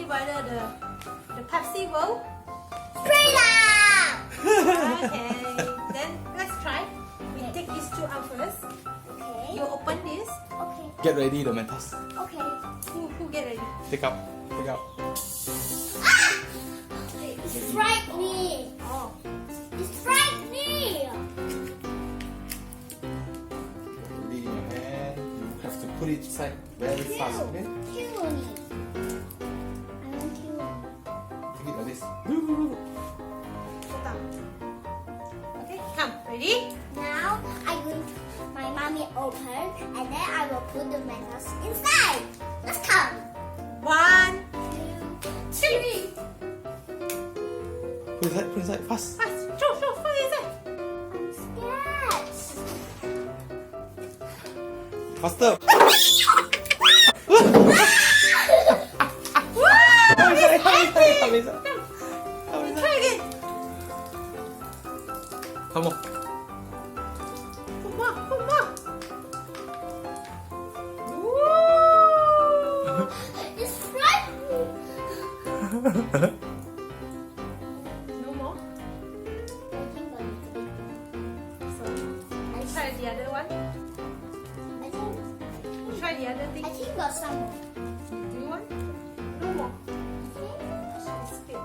whether the Pepsi will Straight out. okay. Then let's try. We take these two out first. Okay. You open this. Okay. Get ready the Mentos. Okay. Who get ready? Take out. Take out. It strike me. Oh. It strike me. Ready in your hand. You have to put it inside very fast, okay? Two only. I want two. Take it like this. Put down. Okay. Come. Ready? Now I'm going to my mommy open and then I will put the Mentos inside. Let's count. 1, 2, 3. Put inside fast. fast. Show. Put it inside. I'm scared. Faster. Try again. Come on. Put more. It struck me. No more. I think a little bit. So I try the other one. Try the other thing. I think got some more. Do you want? No more. Okay. It's good.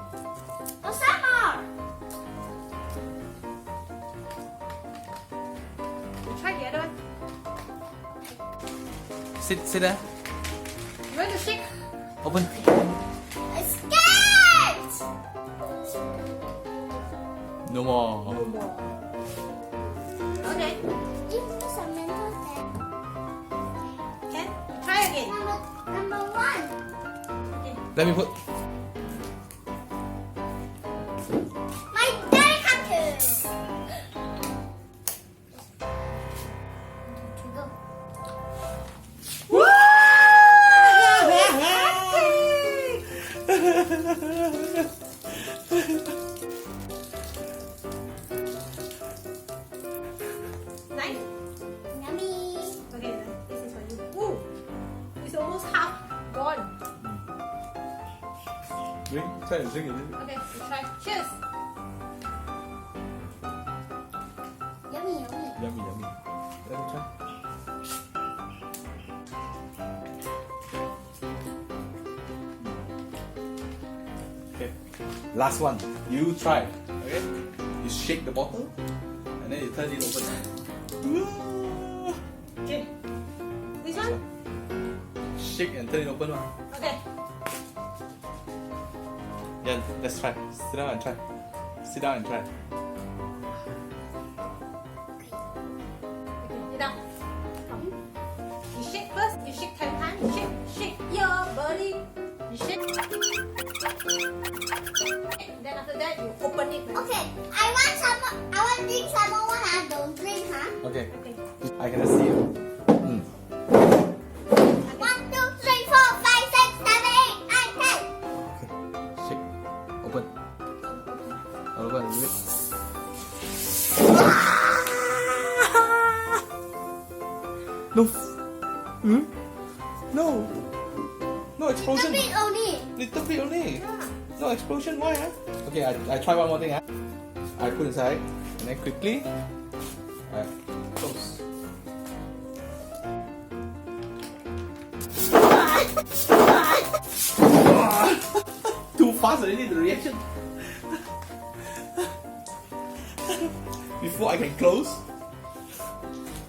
Oh, some more. You try the other one. Sit there. You want to shake? Open. I'm scared. No more. No more. Okay. Give me some Mentos then. Can you try again? Number one. Okay. Let me put. My daddy had to. Go. Nice. Yummy. Okay, this is for you. Ooh, it's almost half gone. Drink. Try to drink it. Okay, we try. Cheers. Yummy. Yummy. Let me try. Okay. Last one. You try. Okay. You shake the bottle and then you turn it open. Okay. This one? Shake and turn it open. Okay. Yeah, let's try. Sit down and try. Sit down and try. Okay, sit down. Come. You shake first. You shake 10 times. You shake your body. You shake. Then after that, you open it. Okay. I want some more. I want to drink some more. Don't drink, huh? Okay. Okay. I cannot see you. 1, 2, 3, 4, 5, 6, 7, 8, 9, 10. Okay. Shake. Open. Open a little bit. No. No. No explosion. Little bit only. Little bit only. Yeah. No explosion. Why? Huh? Okay, I try one more thing. Huh? I put inside and then quickly close. Too fast already the reaction. Before I can close,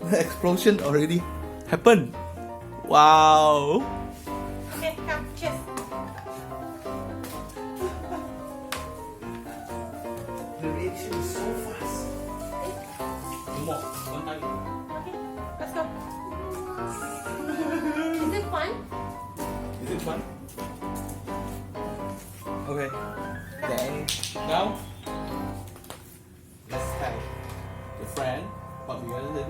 the explosion already happened. Wow. Okay, come. Cheers. The reaction is so fast. No more. One time. Okay, let's go. Is it fun? Is it fun? Okay. Then now let's tell your friend what we're gonna do.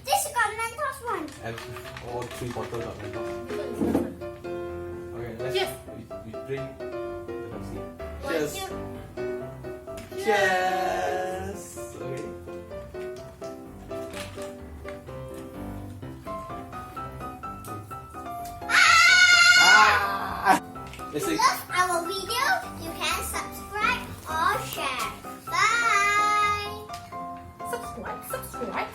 This got Mentos one. And all 3 bottles of Mentos. Okay, let's Cheers. we drink the Pepsi. One, Cheers. two. Cheers. Okay. Ah! If Let's you say love our video, you can subscribe or share. Bye. Subscribe, subscribe.